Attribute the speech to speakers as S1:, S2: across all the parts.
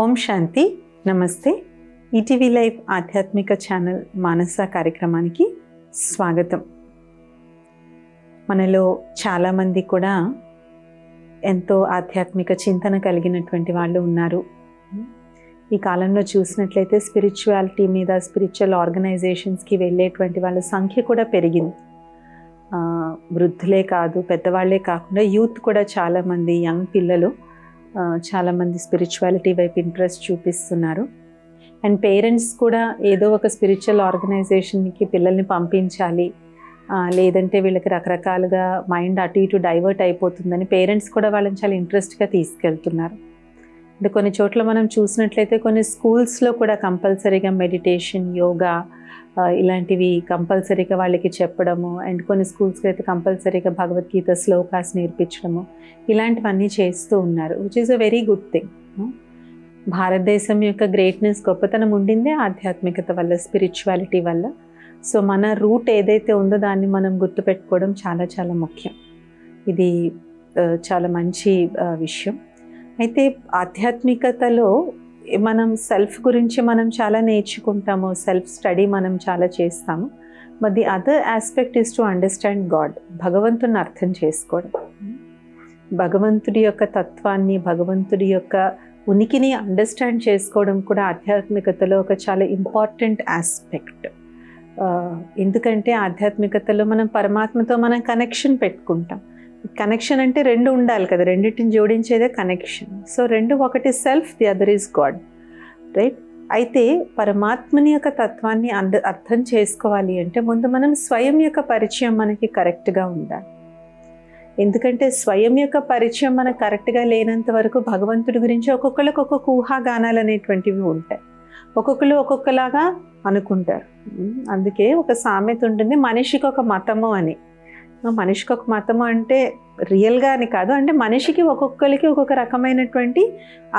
S1: ఓం శాంతి. నమస్తే. ETV live ఆధ్యాత్మిక channel మానస కార్యక్రమానికి స్వాగతం. మనలో చాలామంది కూడా ఎంతో ఆధ్యాత్మిక చింతన కలిగినటువంటి వాళ్ళు ఉన్నారు. ఈ కాలంలో చూసినట్లయితే స్పిరిచువాలిటీ మీద, స్పిరిచువల్ ఆర్గనైజేషన్స్కి వెళ్ళేటువంటి వాళ్ళ సంఖ్య కూడా పెరిగింది. వృద్ధులే కాదు, పెద్దవాళ్లే కాకుండా యూత్ కూడా చాలామంది, యంగ్ పిల్లలు చాలామంది స్పిరిచువాలిటీ వైపు ఇంట్రెస్ట్ చూపిస్తున్నారు. అండ్ పేరెంట్స్ కూడా ఏదో ఒక స్పిరిచువల్ ఆర్గనైజేషన్కి పిల్లల్ని పంపించాలి, లేదంటే వీళ్ళకి రకరకాలుగా మైండ్ అటు ఇటు డైవర్ట్ అయిపోతుందని పేరెంట్స్ కూడా వాళ్ళని చాలా ఇంట్రెస్ట్గా తీసుకెళ్తున్నారు. అంటే కొన్ని చోట్ల మనం చూసినట్లయితే కొన్ని స్కూల్స్లో కూడా కంపల్సరీగా మెడిటేషన్, యోగా ఇలాంటివి కంపల్సరీగా వాళ్ళకి చెప్పడము, అండ్ కొన్ని స్కూల్స్కి అయితే కంపల్సరీగా భగవద్గీత శ్లోకాస్ నేర్పించడము, ఇలాంటివన్నీ చేస్తూ ఉన్నారు, which is a very good thing. భారతదేశం యొక్క గ్రేట్నెస్, గొప్పతనం ఉండిందే ఆధ్యాత్మికత వల్ల, స్పిరిచువాలిటీ వల్ల. సో మన రూట్ ఏదైతే ఉందో దాన్ని మనం గుర్తుపెట్టుకోవడం చాలా చాలా ముఖ్యం. ఇది చాలా మంచి విషయం. అయితే ఆధ్యాత్మికతలో మనం సెల్ఫ్ గురించి మనం చాలా నేర్చుకుంటాము, సెల్ఫ్ స్టడీ మనం చాలా చేస్తాము. But the other aspect is to understand God. భగవంతుని అర్థం చేసుకోవడం, భగవంతుడి యొక్క తత్వాన్ని, భగవంతుడి యొక్క ఉనికిని అండర్స్టాండ్ చేసుకోవడం కూడా ఆధ్యాత్మికతలో ఒక చాలా ఇంపార్టెంట్ ఆస్పెక్ట్. ఎందుకంటే ఆధ్యాత్మికతలో మనం పరమాత్మతో మనం కనెక్షన్ పెట్టుకుంటాం. కనెక్షన్ అంటే రెండు ఉండాలి కదా, రెండింటిని జోడించేదే కనెక్షన్. సో రెండు, ఒకటి self, the other is God, right? అయితే పరమాత్మని యొక్క తత్వాన్ని అర్థం చేసుకోవాలి అంటే ముందు మనం స్వయం యొక్క పరిచయం మనకి కరెక్ట్గా ఉండాలి. ఎందుకంటే స్వయం యొక్క పరిచయం మనకు కరెక్ట్గా లేనంత వరకు భగవంతుడి గురించి ఒక్కొక్కరికి ఒక్కొక్క ఊహాగానాలు అనేటువంటివి ఉంటాయి, ఒక్కొక్కరు ఒక్కొక్కలాగా అనుకుంటారు. అందుకే ఒక సామెత ఉంటుంది, మనిషికి ఒక మతము అని. మనిషికి ఒక మతము అంటే రియల్గా అని కాదు, అంటే మనిషికి ఒక్కొక్కరికి ఒక్కొక్క రకమైనటువంటి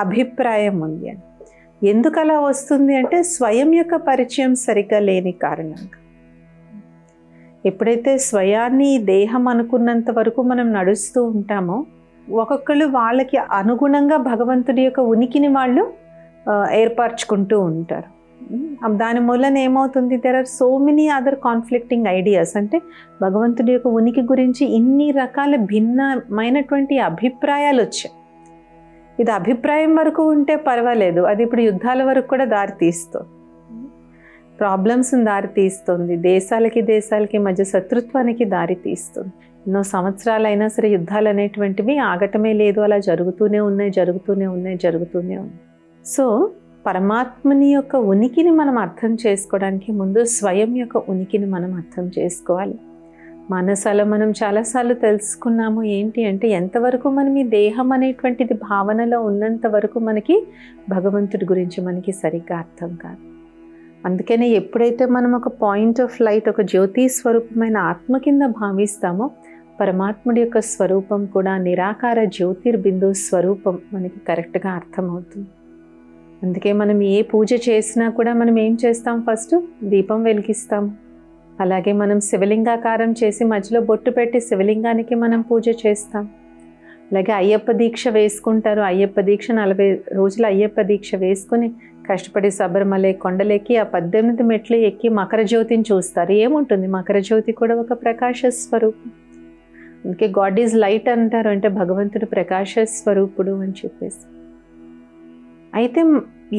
S1: అభిప్రాయం ఉంది అని. ఎందుకు అలా వస్తుంది అంటే స్వయం యొక్క పరిచయం సరిగ్గా లేని కారణంగా. ఎప్పుడైతే స్వయాన్ని దేహం అనుకున్నంత వరకు మనం నడుస్తూ ఉంటామో, ఒక్కొక్కరు వాళ్ళకి అనుగుణంగా భగవంతుడి యొక్క ఉనికిని వాళ్ళు ఏర్పరచుకుంటూ ఉంటారు. దాని మూలన ఏమవుతుంది, there are so many other conflicting ideas. అంటే భగవంతుడి యొక్క ఉనికి గురించి ఇన్ని రకాల భిన్నమైనటువంటి అభిప్రాయాలు వచ్చాయి. ఇది అభిప్రాయం వరకు ఉంటే పర్వాలేదు, అది ఇప్పుడు యుద్ధాల వరకు కూడా దారితీస్తుంది, ప్రాబ్లమ్స్ని దారితీస్తుంది, దేశాలకి మధ్య శత్రుత్వానికి దారితీస్తుంది. ఎన్నో సంవత్సరాలైనా సరే యుద్ధాలు అనేటువంటివి ఆగటమే లేదు, అలా జరుగుతూనే ఉన్నాయి. సో పరమాత్మని యొక్క ఉనికిని మనం అర్థం చేసుకోవడానికి ముందు స్వయం యొక్క ఉనికిని మనం అర్థం చేసుకోవాలి. మనసాలో మనం చాలాసార్లు తెలుసుకున్నాము ఏంటి అంటే, ఎంతవరకు మనం ఈ దేహం అనేటువంటిది భావనలో ఉన్నంత వరకు మనకి భగవంతుడి గురించి మనకి సరిగ్గా అర్థం కాదు. అందుకనే ఎప్పుడైతే మనం ఒక పాయింట్ ఆఫ్ లైట్, ఒక జ్యోతి స్వరూపమైన ఆత్మ కింద భావిస్తామో, పరమాత్ముడి యొక్క స్వరూపం కూడా నిరాకార జ్యోతిర్బిందు స్వరూపం మనకి కరెక్ట్గా అర్థమవుతుంది. అందుకే మనం ఏ పూజ చేసినా కూడా మనం ఏం చేస్తాం, ఫస్ట్ దీపం వెలిగిస్తాం. అలాగే మనం శివలింగాకారం చేసి మధ్యలో బొట్టు పెట్టి శివలింగానికి మనం పూజ చేస్తాం. అలాగే అయ్యప్ప దీక్ష వేసుకుంటారు. అయ్యప్ప దీక్ష 40 రోజులు అయ్యప్ప దీక్ష వేసుకుని కష్టపడి శబరిమలై కొండలెక్కి ఆ 18 మెట్లు ఎక్కి మకర జ్యోతిని చూస్తారు. ఏముంటుంది, మకర జ్యోతి కూడా ఒక ప్రకాశ స్వరూపం. అందుకే గాడ్ ఈజ్ లైట్ అంటారు, అంటే భగవంతుడు ప్రకాశ స్వరూపుడు అని చెప్పేసి. అయితే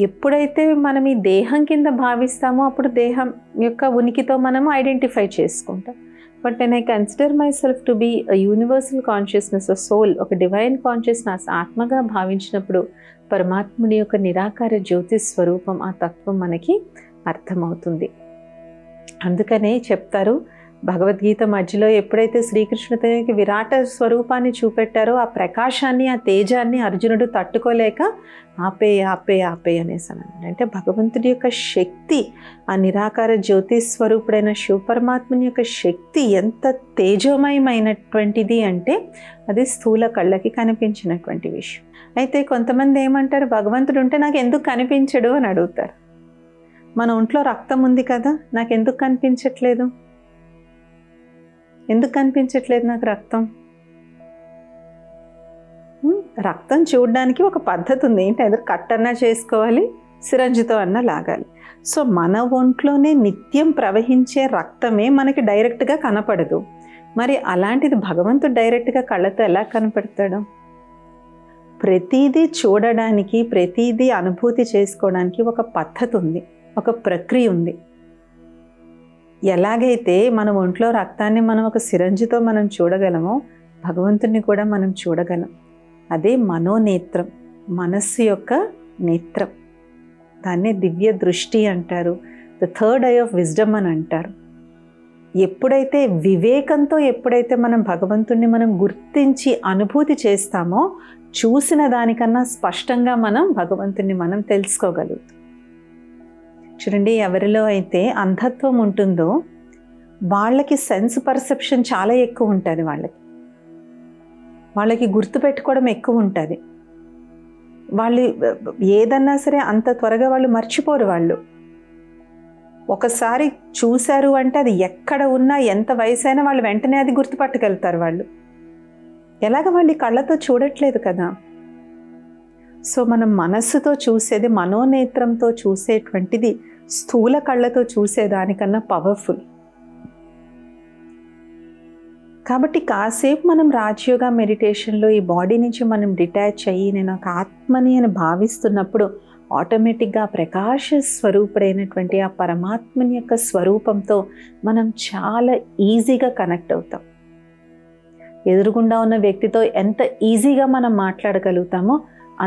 S1: ఎప్పుడైతే మనం ఈ దేహం కింద భావిస్తామో అప్పుడు దేహం యొక్క ఉనికితో మనము ఐడెంటిఫై చేసుకుంటాం. But when I consider myself to be a universal consciousness, a soul, ఒక డివైన్ కాన్షియస్నెస్, ఆత్మగా భావించినప్పుడు పరమాత్ముని యొక్క నిరాకార జ్యోతి స్వరూపం, ఆ తత్వం మనకి అర్థమవుతుంది. అందుకనే చెప్తారు భగవద్గీత మధ్యలో, ఎప్పుడైతే శ్రీకృష్ణుడికి విరాట స్వరూపాన్ని చూపెట్టారో ఆ ప్రకాశాన్ని, ఆ తేజాన్ని అర్జునుడు తట్టుకోలేక ఆపే అనేసి అన్నాడు. అంటే భగవంతుడి యొక్క శక్తి, ఆ నిరాకార జ్యోతి స్వరూపుడైన శివపరమాత్మని యొక్క శక్తి ఎంత తేజోమయమైనటువంటిది అంటే అది స్థూల కళ్ళకి కనిపించినటువంటి విషయం. అయితే కొంతమంది ఏమంటారు, భగవంతుడు ఉంటే నాకు ఎందుకు కనిపించడు అని అడుగుతారు. మన ఒంట్లో రక్తం ఉంది కదా, నాకు ఎందుకు కనిపించట్లేదు నాకు రక్తం? రక్తం చూడడానికి ఒక పద్ధతి ఉంది. ఏంటి, ఎదురు కట్టన్నా చేసుకోవాలి, సిరంజితో అన్నా లాగాలి. సో మన ఒంట్లోనే నిత్యం ప్రవహించే రక్తమే మనకి డైరెక్ట్గా కనపడదు. మరి అలాంటిది భగవంతుడు డైరెక్ట్గా కళ్ళతో ఎలా కనపడతాడు? ప్రతిదీ చూడడానికి, ప్రతిదీ అనుభూతి చేసుకోవడానికి ఒక పద్ధతి ఉంది, ఒక ప్రక్రియ ఉంది. ఎలాగైతే మన ఒంట్లో రక్తాన్ని మనం ఒక సిరంజితో మనం చూడగలమో, భగవంతుని కూడా మనం చూడగలం. అదే మనోనేత్రం, మనస్సు యొక్క నేత్రం. దాన్నే దివ్య దృష్టి అంటారు, the third I of wisdom అని అంటారు. ఎప్పుడైతే వివేకంతో ఎప్పుడైతే మనం భగవంతుణ్ణి మనం గుర్తించి అనుభూతి చేస్తామో, చూసిన దానికన్నా స్పష్టంగా మనం భగవంతుణ్ణి మనం తెలుసుకోగలుగుతాం. చూడండి, ఎవరిలో అయితే అంధత్వం ఉంటుందో వాళ్ళకి సెన్స్ పర్సెప్షన్ చాలా ఎక్కువ ఉంటుంది, వాళ్ళకి గుర్తుపెట్టుకోవడం ఎక్కువ ఉంటుంది. వాళ్ళు ఏదన్నా సరే అంత త్వరగా వాళ్ళు మర్చిపోరు. వాళ్ళు ఒకసారి చూశారు అంటే అది ఎక్కడ ఉన్నా, ఎంత వయసైనా వాళ్ళు వెంటనే అది గుర్తుపట్టగలుగుతారు. వాళ్ళు ఎలాగ వాళ్ళు కళ్ళతో చూడట్లేదు కదా. సో మనం మనస్సుతో చూసేది, మనోనేత్రంతో చూసేటువంటిది స్థూల కళ్ళతో చూసేదానికన్నా పవర్ఫుల్. కాబట్టి కాసేపు మనం రాజయోగా మెడిటేషన్లో ఈ బాడీ నుంచి మనం డిటాచ్ అయ్యి నేను ఒక ఆత్మని అని భావిస్తున్నప్పుడు ఆటోమేటిక్గా ప్రకాశ స్వరూపుడైనటువంటి ఆ పరమాత్మని యొక్క స్వరూపంతో మనం చాలా ఈజీగా కనెక్ట్ అవుతాం. ఎదురుగుండా ఉన్న వ్యక్తితో ఎంత ఈజీగా మనం మాట్లాడగలుగుతామో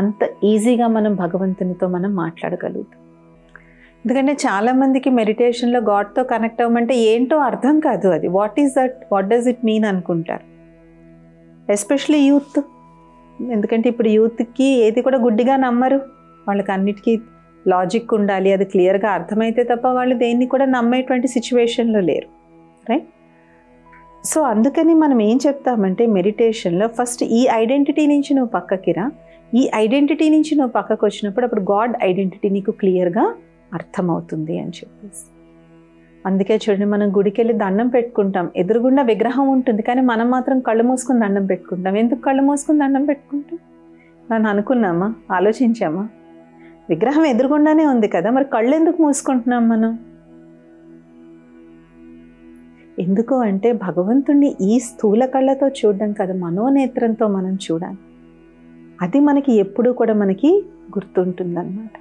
S1: అంత ఈజీగా మనం భగవంతునితో మనం మాట్లాడగలుగుతాం. ఎందుకంటే చాలామందికి మెడిటేషన్లో గాడ్తో కనెక్ట్ అవ్వమంటే ఏంటో అర్థం కాదు. అది what is that, what does it mean అనుకుంటారు, ఎస్పెషలీ యూత్. ఎందుకంటే ఇప్పుడు యూత్కి ఏది కూడా గుడ్డిగా నమ్మరు. వాళ్ళకి అన్నిటికీ లాజిక్ ఉండాలి, అది క్లియర్గా అర్థమైతే తప్ప వాళ్ళు దేన్ని కూడా నమ్మేటువంటి సిచ్యువేషన్లో లేరు, రైట్? సో అందుకని మనం ఏం చెప్తామంటే మెడిటేషన్లో ఫస్ట్ ఈ ఐడెంటిటీ నుంచి నువ్వు పక్కకి రా. ఈ ఐడెంటిటీ నుంచి నువ్వు పక్కకు వచ్చినప్పుడు అప్పుడు గాడ్ ఐడెంటిటీ నీకు క్లియర్గా అర్థమవుతుంది అని చెప్పేసి. అందుకే చూడండి, మనం గుడికి వెళ్ళి దండం పెట్టుకుంటాం, ఎదురుగుండా విగ్రహం ఉంటుంది, కానీ మనం మాత్రం కళ్ళు మూసుకుని దండం పెట్టుకుంటాం. ఎందుకు కళ్ళు మూసుకుని దండం పెట్టుకుంటాం? నన్ను అనుకున్నామా, ఆలోచించామా? విగ్రహం ఎదురుగుండానే ఉంది కదా, మరి కళ్ళు ఎందుకు మూసుకుంటున్నాం మనం? ఎందుకు అంటే భగవంతుణ్ణి ఈ స్థూల కళ్ళతో చూడడం కదా, మనోనేత్రంతో మనం చూడాలి. అది మనకి ఎప్పుడూ కూడా మనకి గుర్తుంటుందన్నమాట.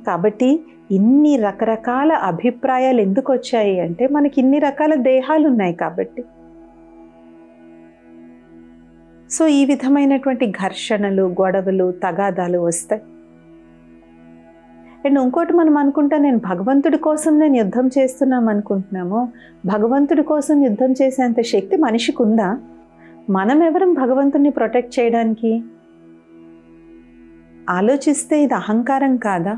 S1: కాబట్టి ఇన్ని రకరకాల అభిప్రాయాలు ఎందుకు వచ్చాయి అంటే మనకి ఇన్ని రకాల దేహాలు ఉన్నాయి కాబట్టి. సో ఈ విధమైనటువంటి ఘర్షణలు, గొడవలు, తగాదాలు వస్తాయి. అండ్ ఇంకోటి మనం అనుకుంటా, నేను భగవంతుడి కోసం నేను యుద్ధం చేస్తున్నాం అనుకుంటున్నాము. భగవంతుడి కోసం యుద్ధం చేసేంత శక్తి మనిషికి ఉందా? మనం ఎవరం భగవంతుడిని ప్రొటెక్ట్ చేయడానికి? ఆలోచిస్తే ఇది అహంకారం కాదా?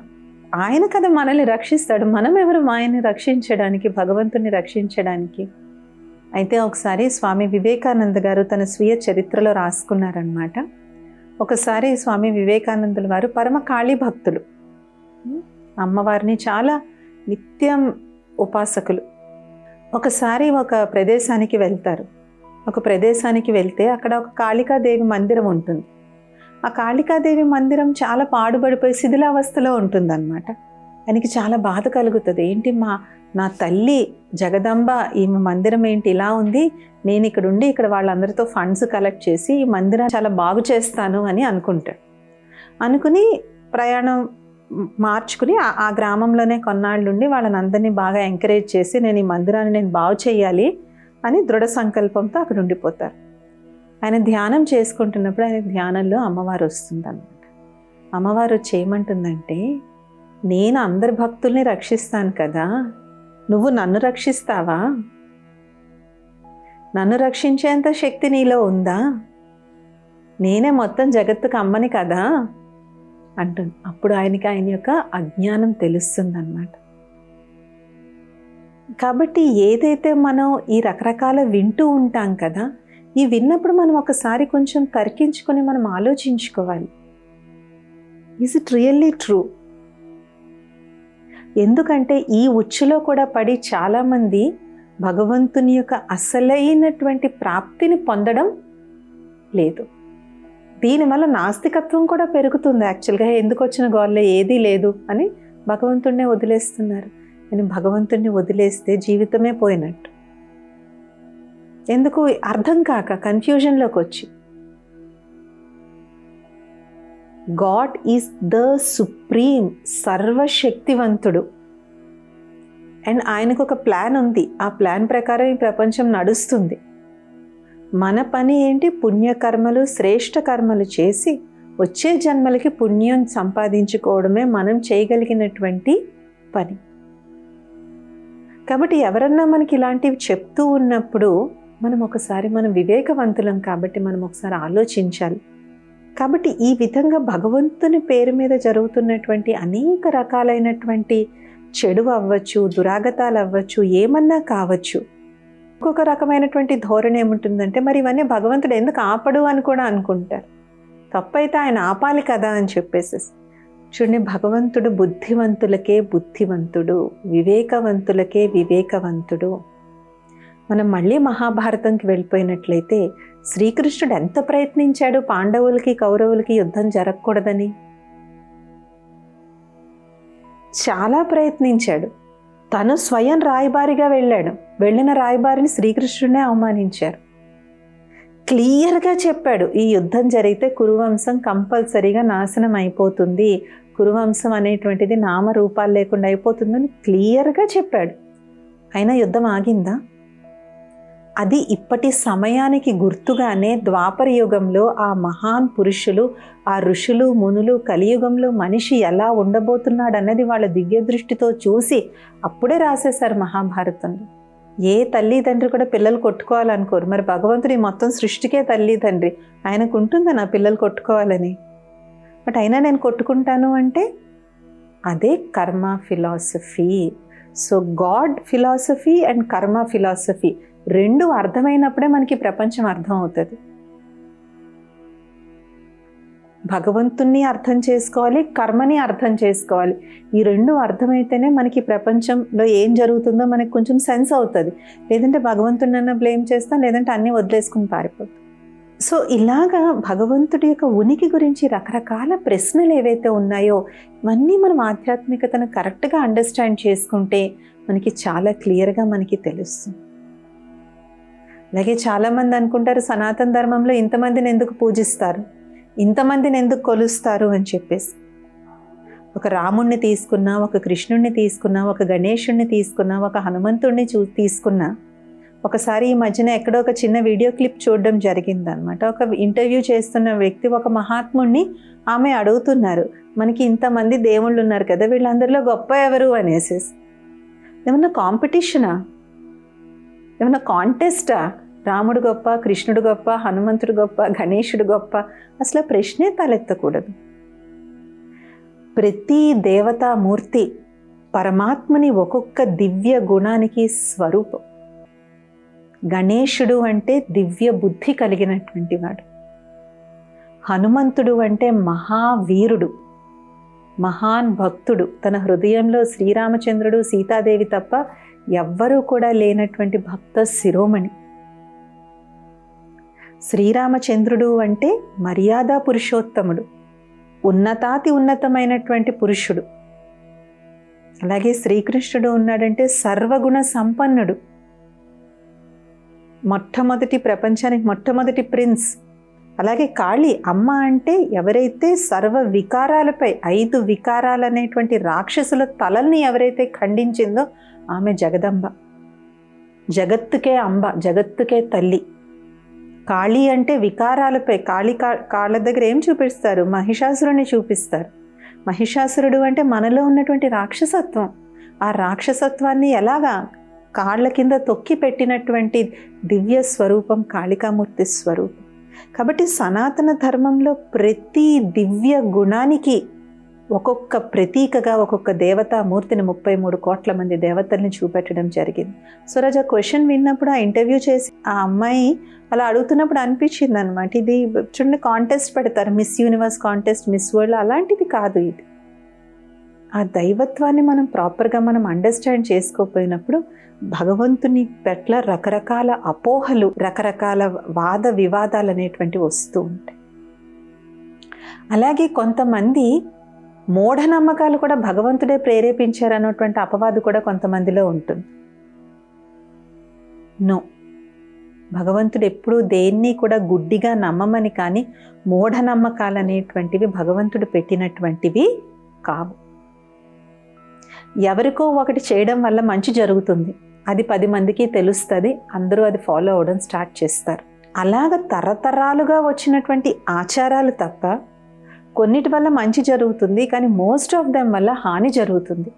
S1: ఆయన కదా మనల్ని రక్షిస్తాడు. మనం ఎవరు ఆయన్ని రక్షించడానికి, భగవంతుని రక్షించడానికి? అయితే ఒకసారి స్వామి వివేకానంద గారు తన స్వీయ చరిత్రలో రాసుకున్నారనమాట. ఒకసారి స్వామి వివేకానందుల వారు పరమ కాళీ భక్తులు, అమ్మవారిని చాలా నిత్యం ఉపాసకులు. ఒకసారి ఒక ప్రదేశానికి వెళ్తారు. ఒక ప్రదేశానికి వెళ్తే అక్కడ ఒక కాళికాదేవి మందిరం ఉంటుంది. ఆ కాళికాదేవి మందిరం చాలా పాడుబడిపోయి శిథిలావస్థలో ఉంటుందన్నమాట. ఆయనకి చాలా బాధ కలుగుతుంది. ఏంటి నా తల్లి జగదంబ ఈమె మందిరం ఏంటి ఇలా ఉంది, నేను ఇక్కడ ఉండి ఇక్కడ వాళ్ళందరితో ఫండ్స్ కలెక్ట్ చేసి ఈ మందిరాన్ని చాలా బాగు చేస్తాను అని అనుకుంటాడు. అనుకుని ప్రయాణం మార్చుకుని ఆ గ్రామంలోనే కొన్నాళ్ళుండి వాళ్ళని అందరినీ బాగా ఎంకరేజ్ చేసి నేను ఈ మందిరాన్ని నేను బాగు చేయాలి అని దృఢ సంకల్పంతో అక్కడ ఉండిపోతారు. ఆయన ధ్యానం చేసుకుంటున్నప్పుడు ఆయన ధ్యానంలో అమ్మవారు వస్తుందన్నమాట. అమ్మవారు వచ్చి ఏమంటుందంటే, నేను అందరి భక్తుల్ని రక్షిస్తాను కదా, నువ్వు నన్ను రక్షిస్తావా? నన్ను రక్షించేంత శక్తి నీలో ఉందా? నేనే మొత్తం జగత్తుకు అమ్మని కదా అంటుంది. అప్పుడు ఆయనకి ఆయన యొక్క అజ్ఞానం తెలుస్తుందన్నమాట. కాబట్టి ఏదైతే మనం ఈ రకరకాల వింటూ ఉంటాం కదా, ఈ విన్నప్పుడు మనం ఒకసారి కొంచెం తర్కించుకొని మనం ఆలోచించుకోవాలి, ఈజ్ ఇట్ రియల్లీ ట్రూ? ఎందుకంటే ఈ ఉచ్చులో కూడా పడి చాలామంది భగవంతుని యొక్క అసలైనటువంటి ప్రాప్తిని పొందడం లేదు. దీనివల్ల నాస్తికత్వం కూడా పెరుగుతుంది. యాక్చువల్గా ఎందుకు వచ్చిన గోళ్ళే ఏదీ లేదు అని భగవంతుడినే వదిలేస్తున్నారు. నేను భగవంతుడిని వదిలేస్తే జీవితమే పోయినట్టు. ఎందుకు అర్థం కాక కన్ఫ్యూజన్లోకి వచ్చి. గాడ్ ఈజ్ ద సుప్రీం, సర్వశక్తివంతుడు. అండ్ ఆయనకు ఒక ప్లాన్ ఉంది. ఆ ప్లాన్ ప్రకారం ఈ ప్రపంచం నడుస్తుంది. మన పని ఏంటి? పుణ్యకర్మలు, శ్రేష్ఠ కర్మలు చేసి వచ్చే జన్మలకి పుణ్యం సంపాదించుకోవడమే మనం చేయగలిగినటువంటి పని. కాబట్టి ఎవరన్నా మనకి ఇలాంటివి చెప్తూ ఉన్నప్పుడు మనం వివేకవంతులం కాబట్టి మనం ఒకసారి ఆలోచించాలి. కాబట్టి ఈ విధంగా భగవంతుని పేరు మీద జరుగుతున్నటువంటి అనేక రకాలైనటువంటి చెడు అవ్వచ్చు, దురాగతాలు అవ్వచ్చు, ఏమన్నా కావచ్చు. ఇంకొక రకమైనటువంటి ధోరణి ఏముంటుందంటే, మరి ఇవన్నీ భగవంతుడు ఎందుకు ఆపడు అని కూడా అనుకుంటారు. తప్పైతే ఆయన ఆపాలి కదా అని చెప్పేసి. చూడండి, భగవంతుడు బుద్ధివంతులకే బుద్ధివంతుడు, వివేకవంతులకే వివేకవంతుడు. మనం మళ్ళీ మహాభారతంకి వెళ్ళిపోయినట్లయితే శ్రీకృష్ణుడు ఎంత ప్రయత్నించాడు పాండవులకి కౌరవులకి యుద్ధం జరగకూడదని. చాలా ప్రయత్నించాడు. తను స్వయం రాయబారిగా వెళ్ళాడు. వెళ్ళిన రాయబారిని శ్రీకృష్ణుడే అవమానించారు. క్లియర్గా చెప్పాడు, ఈ యుద్ధం జరిగితే కురువంశం కంపల్సరీగా నాశనం అయిపోతుంది, కురువంశం అనేటువంటిది నామరూపాలు లేకుండా అయిపోతుందని క్లియర్గా చెప్పాడు. అయినా యుద్ధం ఆగిందా? అది ఇప్పటి సమయానికి గుర్తుగానే ద్వాపర యుగంలో ఆ మహాన్ పురుషులు, ఆ ఋషులు, మునులు కలియుగంలో మనిషి ఎలా ఉండబోతున్నాడు అన్నది వాళ్ళ దివ్య దృష్టితో చూసి అప్పుడే రాసేశారు మహాభారతంలో. ఏ తల్లిదండ్రి కూడా పిల్లలు కొట్టుకోవాలనుకోరు. మరి భగవంతుడి మొత్తం సృష్టికే తల్లిదండ్రి, ఆయనకు ఉంటుందా నా పిల్లలు కొట్టుకోవాలని? బట్ అయినా నేను కొట్టుకుంటాను అంటే అదే కర్మ philosophy. So God philosophy and కర్మ ఫిలాసఫీ రెండు అర్థమైనప్పుడే మనకి ప్రపంచం అర్థం అవుతుంది. భగవంతుణ్ణి అర్థం చేసుకోవాలి, కర్మని అర్థం చేసుకోవాలి. ఈ రెండు అర్థమైతేనే మనకి ప్రపంచంలో ఏం జరుగుతుందో మనకి కొంచెం సెన్స్ అవుతుంది. లేదంటే భగవంతుడినన్నా బ్లేమ్ చేస్తాం, లేదంటే అన్నీ వదిలేసుకుని పారిపోతాం. సో ఇలాగా భగవంతుడి యొక్క ఉనికి గురించి రకరకాల ప్రశ్నలు ఏవైతే ఉన్నాయో ఇవన్నీ మనం ఆధ్యాత్మికతను కరెక్ట్గా అండర్స్టాండ్ చేసుకుంటే మనకి చాలా క్లియర్గా మనకి తెలుస్తుంది. అలాగే చాలామంది అనుకుంటారు, సనాతన ధర్మంలో ఇంతమందిని ఎందుకు పూజిస్తారు, ఇంతమందిని ఎందుకు కొలుస్తారు అని చెప్పేసి. ఒక రాముణ్ణి తీసుకున్నా, ఒక కృష్ణుణ్ణి తీసుకున్నా, ఒక గణేశుణ్ణి తీసుకున్నా, ఒక హనుమంతుడిని తీసుకున్నా. ఒకసారి ఈ మధ్యన ఎక్కడో ఒక చిన్న వీడియో క్లిప్ చూడడం జరిగిందనమాట. ఒక ఇంటర్వ్యూ చేస్తున్న వ్యక్తి ఒక మహాత్ముడిని ఆమె అడుగుతున్నారు, మనకి ఇంతమంది దేవుళ్ళు ఉన్నారు కదా, వీళ్ళందరిలో గొప్ప ఎవరు అనేసి. ఏమన్నా కాంపిటీషనా, ఏమన్నా కాంటెస్టా? రాముడు గొప్ప, కృష్ణుడు గొప్ప, హనుమంతుడు గొప్ప, గణేశుడు గొప్ప? అసలు ప్రశ్నే తలెత్తకూడదు. ప్రతి దేవతామూర్తి పరమాత్మని ఒక్కొక్క దివ్య గుణానికి స్వరూపం. గణేశుడు అంటే దివ్య బుద్ధి కలిగినటువంటి వాడు. హనుమంతుడు అంటే మహావీరుడు, మహాన్ భక్తుడు. తన హృదయంలో శ్రీరామచంద్రుడు, సీతాదేవి తప్ప ఎవ్వరూ కూడా లేనటువంటి భక్త శిరోమణి. శ్రీరామచంద్రుడు అంటే మర్యాదా పురుషోత్తముడు, ఉన్నతాతి ఉన్నతమైనటువంటి పురుషుడు. అలాగే శ్రీకృష్ణుడు ఉన్నాడంటే సర్వగుణ సంపన్నుడు, మొట్టమొదటి ప్రపంచానికి మొట్టమొదటి ప్రిన్స్. అలాగే కాళీ అమ్మ అంటే ఎవరైతే సర్వ వికారాలపై 5 వికారాలు అనేటువంటి రాక్షసుల తలల్ని ఎవరైతే ఖండించిందో ఆమె జగదంబ, జగత్తుకే అంబ, జగత్తుకే తల్లి. కాళీ అంటే వికారాలపై, కాళ్ళ దగ్గర ఏం చూపిస్తారు? మహిషాసురుని చూపిస్తారు. మహిషాసురుడు అంటే మనలో ఉన్నటువంటి రాక్షసత్వం. ఆ రాక్షసత్వాన్ని ఎలాగా కాళ్ళ కింద తొక్కి పెట్టినటువంటి దివ్య స్వరూపం కాళికామూర్తి స్వరూపం. కాబట్టి సనాతన ధర్మంలో ప్రతి దివ్య గుణానికి ఒక్కొక్క ప్రతీకగా ఒక్కొక్క దేవతామూర్తిని 33 కోట్ల మంది దేవతల్ని చూపెట్టడం జరిగింది. సో రోజు ఆ క్వశ్చన్ విన్నప్పుడు, ఆ ఇంటర్వ్యూ చేసి ఆ అమ్మాయి అలా అడుగుతున్నప్పుడు అనిపించింది అనమాట, ఇది చూడండి కాంటెస్ట్ పెడతారు, miss universe contest, miss world, అలాంటిది కాదు ఇది. ఆ దైవత్వాన్ని మనం ప్రాపర్గా మనం అండర్స్టాండ్ చేసుకోకపోయినప్పుడు భగవంతుని పట్ల రకరకాల అపోహలు, రకరకాల వాద వివాదాలు అనేటువంటివి వస్తూ ఉంటాయి. అలాగే కొంతమంది మూఢనమ్మకాలు కూడా భగవంతుడే ప్రేరేపించారు అన్నటువంటి అపవాదు కూడా కొంతమందిలో ఉంటుంది. నో, భగవంతుడు ఎప్పుడూ దేన్ని కూడా గుడ్డిగా నమ్మమని, కానీ మూఢనమ్మకాలు అనేటువంటివి భగవంతుడు పెట్టినటువంటివి కావు. ఎవరికో ఒకటి చేయడం వల్ల మంచి జరుగుతుంది, అది 10 మందికి తెలుస్తుంది, అందరూ అది ఫాలో అవ్వడం స్టార్ట్ చేస్తారు. అలాగ తరతరాలుగా వచ్చినటువంటి ఆచారాలు తప్ప కొన్నిటి వల్ల మంచి జరుగుతుంది, కానీ మోస్ట్ ఆఫ్ దెమ్ వల్ల హాని జరుగుతుంది.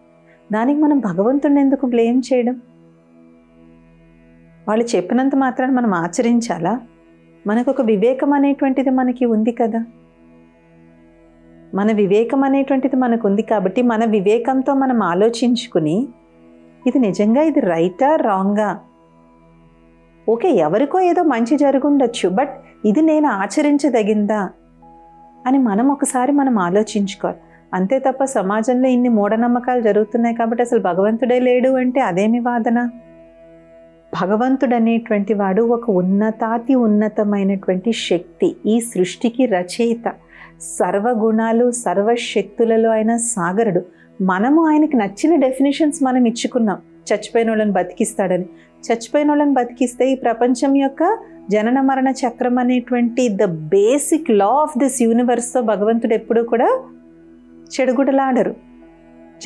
S1: దానికి మనం భగవంతుడిని ఎందుకు బ్లేమ్ చేయడం? వాళ్ళు చెప్పినంత మాత్రాన మనం ఆచరించాలా? మనకు ఒక వివేకం అనేటువంటిది మనకి ఉంది కదా. మన వివేకం అనేటువంటిది మనకు ఉంది కాబట్టి మన వివేకంతో మనం ఆలోచించుకుని ఇది నిజంగా ఇది రైటా రాంగా, ఓకే ఎవరికో ఏదో మంచి జరుగుండొచ్చు, బట్ ఇది నేను ఆచరించదగిందా అని మనం ఒకసారి మనం ఆలోచించుకోవాలి. అంతే తప్ప సమాజంలో ఇన్ని మూఢనమ్మకాలు జరుగుతున్నాయి కాబట్టి అసలు భగవంతుడే లేడు అంటే అదేమి వాదన? భగవంతుడు అనేటువంటి వాడు ఒక ఉన్నతాతి ఉన్నతమైనటువంటి శక్తి, ఈ సృష్టికి రచయిత, సర్వగుణాలు సర్వశక్తులలో ఆయన సాగరుడు. మనము ఆయనకి నచ్చిన డెఫినేషన్స్ మనం ఇచ్చుకున్నాం. చచ్చిపోయిన వాళ్ళని బతికిస్తాడని. చచ్చిపోయిన వాళ్ళని బతికిస్తే ఈ ప్రపంచం యొక్క జనన మరణ చక్రం అనేటువంటి the basic law of this యూనివర్స్తో భగవంతుడు ఎప్పుడూ కూడా చెడుగుడలాడరు.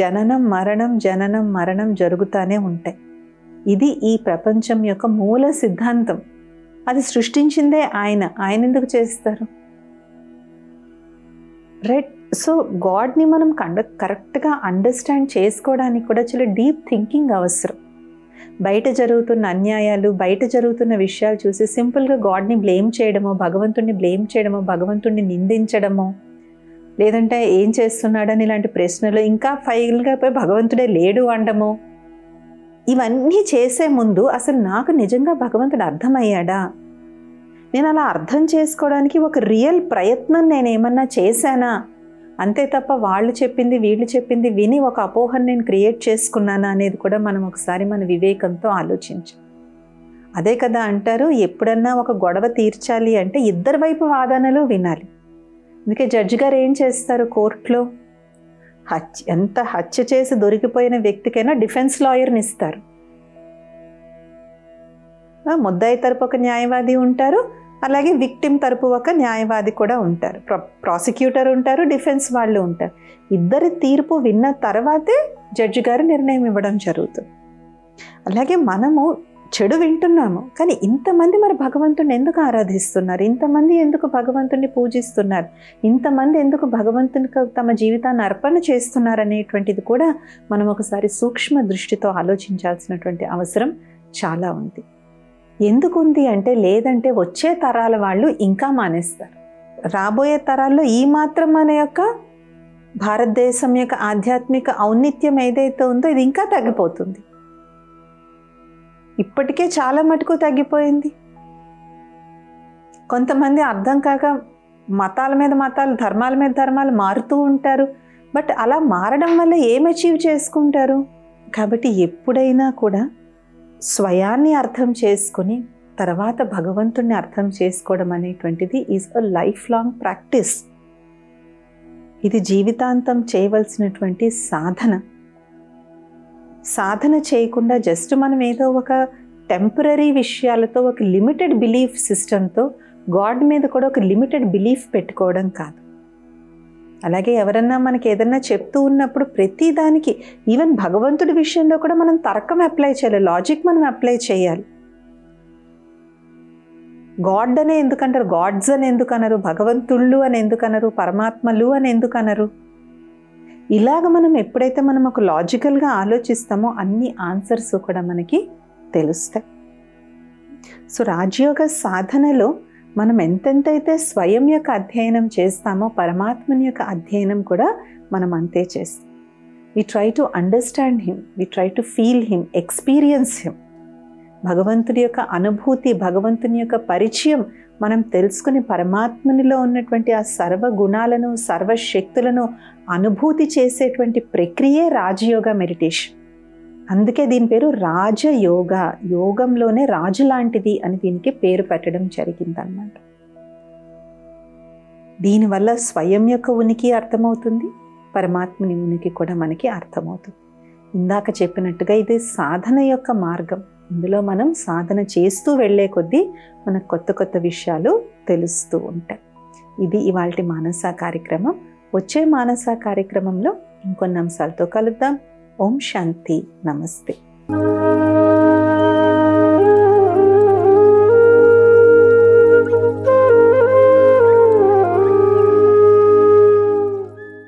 S1: జననం మరణం జరుగుతూనే ఉంటాయి. ఇది ఈ ప్రపంచం యొక్క మూల సిద్ధాంతం. అది సృష్టించిందే ఆయన ఎందుకు చేస్తారు? రైట్. సో గాడ్ని మనం కరెక్ట్గా అండర్స్టాండ్ చేసుకోవడానికి కూడా చాలా డీప్ థింకింగ్ అవసరం. బయట జరుగుతున్న అన్యాయాలు, బయట జరుగుతున్న విషయాలు చూసి సింపుల్గా గాడ్ని బ్లేమ్ చేయడమో, భగవంతుడిని బ్లేమ్ చేయడమో, భగవంతుడిని నిందించడమో, లేదంటే ఏం చేస్తున్నాడని ఇలాంటి ప్రశ్నలు, ఇంకా ఫైనల్గా పోయి భగవంతుడే లేడు అనడమో, ఇవన్నీ చేసే ముందు అసలు నాకు నిజంగా భగవంతుడు అర్థమయ్యాడా, నేను అలా అర్థం చేసుకోవడానికి ఒక రియల్ ప్రయత్నం నేను ఏమన్నా చేశానా, అంతే తప్ప వాళ్ళు చెప్పింది వీళ్ళు చెప్పింది విని ఒక అపోహను నేను క్రియేట్ చేసుకున్నానా అనేది కూడా మనం ఒకసారి మన వివేకంతో ఆలోచించాలి. అదే కదా అంటారు, ఎప్పుడన్నా ఒక గొడవ తీర్చాలి అంటే ఇద్దరి వైపు వాదనలు వినాలి. అందుకే జడ్జి గారు ఏం చేస్తారు కోర్టులో, ఎంత హత్య చేసి దొరికిపోయిన వ్యక్తికైనా డిఫెన్స్ లాయర్ని ఇస్తారు. ముద్దాయి తరపు ఒక న్యాయవాది ఉంటారు, అలాగే విక్టిమ్ తరపు ఒక న్యాయవాది కూడా ఉంటారు, ప్రాసిక్యూటర్ ఉంటారు, డిఫెన్స్ వాళ్ళు ఉంటారు. ఇద్దరి తీర్పు విన్న తర్వాతే జడ్జి గారు నిర్ణయం ఇవ్వడం జరుగుతుంది. అలాగే మనము చెడు వింటున్నాము, కానీ ఇంతమంది మరి భగవంతుడిని ఎందుకు ఆరాధిస్తున్నారు, ఇంతమంది ఎందుకు భగవంతుడిని పూజిస్తున్నారు, ఇంతమంది ఎందుకు భగవంతునికి తమ జీవితాన్ని అర్పణ చేస్తున్నారు అనేటువంటిది కూడా మనం ఒకసారి సూక్ష్మ దృష్టితో ఆలోచించాల్సినటువంటి అవసరం చాలా ఉంది. ఎందుకు ఉంది అంటే, లేదంటే వచ్చే తరాల వాళ్ళు ఇంకా మానేస్తారు. రాబోయే తరాల్లో ఈ మాత్రం మన యొక్క భారతదేశం యొక్క ఆధ్యాత్మిక ఔన్నత్యం ఏదైతే ఉందో ఇది ఇంకా తగ్గిపోతుంది. ఇప్పటికే చాలా మటుకు తగ్గిపోయింది. కొంతమంది అర్థం కాక మతాల మీద మతాలు, ధర్మాల మీద ధర్మాలు మారుతూ ఉంటారు. బట్ అలా మారడం వల్ల ఏం అచీవ్ చేసుకుంటారు? కాబట్టి ఎప్పుడైనా కూడా స్వయాన్ని అర్థం చేసుకుని తర్వాత భగవంతుణ్ణి అర్థం చేసుకోవడం అనేటువంటిది is a life long practice. ఇది జీవితాంతం చేయవలసినటువంటి సాధన చేయకుండా జస్ట్ మనం ఏదో ఒక టెంపరీ విషయాలతో, ఒక లిమిటెడ్ బిలీఫ్ సిస్టంతో గాడ్ మీద కూడా ఒక లిమిటెడ్ బిలీఫ్ పెట్టుకోవడం కాదు. అలాగే ఎవరన్నా మనకి ఏదన్నా చెప్తూ ఉన్నప్పుడు ప్రతి దానికి, ఈవెన్ భగవంతుడి విషయంలో కూడా మనం తర్కం అప్లై చేయాలి, లాజిక్ మనం అప్లై చేయాలి. గాడ్ అనే ఎందుకంటారు, గాడ్స్ అని ఎందుకనరు, భగవంతుళ్ళు అని ఎందుకనరు, పరమాత్మలు అని ఎందుకనరు? ఇలాగ మనం ఎప్పుడైతే మనం ఒక లాజికల్గా ఆలోచిస్తామో అన్ని ఆన్సర్స్ కూడా మనకి తెలుస్తాయి. సో రాజయోగ సాధనలో మనం ఎంతెంతైతే స్వయం యొక్క అధ్యయనం చేస్తామో పరమాత్మని యొక్క అధ్యయనం కూడా మనం అంతే చేస్తాం. We try to understand him, we try to feel him, experience him. భగవంతుడి యొక్క అనుభూతి, భగవంతుని యొక్క పరిచయం మనం తెలుసుకుని పరమాత్మనిలో ఉన్నటువంటి ఆ సర్వగుణాలను, సర్వశక్తులను అనుభూతి చేసేటువంటి ప్రక్రియే రాజయోగ మెడిటేషన్. అందుకే దీని పేరు రాజయోగ, యోగంలోనే రాజు లాంటిది అని దీనికి పేరు పెట్టడం జరిగిందన్నమాట. దీనివల్ల స్వయం యొక్క ఉనికి అర్థమవుతుంది, పరమాత్మని ఉనికి కూడా మనకి అర్థమవుతుంది. ఇందాక చెప్పినట్టుగా ఇది సాధన యొక్క మార్గం. ఇందులో మనం సాధన చేస్తూ వెళ్ళే కొద్దీ మనకు కొత్త కొత్త విషయాలు తెలుస్తూ ఉంటాయి. ఇది ఇవాల్టి మానస కార్యక్రమం. వచ్చే మానస కార్యక్రమంలో ఇంకొన్ని అంశాలతో కలుద్దాం. ఓం శాంతి, నమస్తే.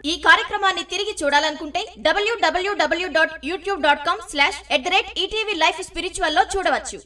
S2: ఈ కార్యక్రమాన్ని తిరిగి చూడాలనుకుంటే www.youtube.com/@ETV Life Spiritual లో చూడవచ్చు.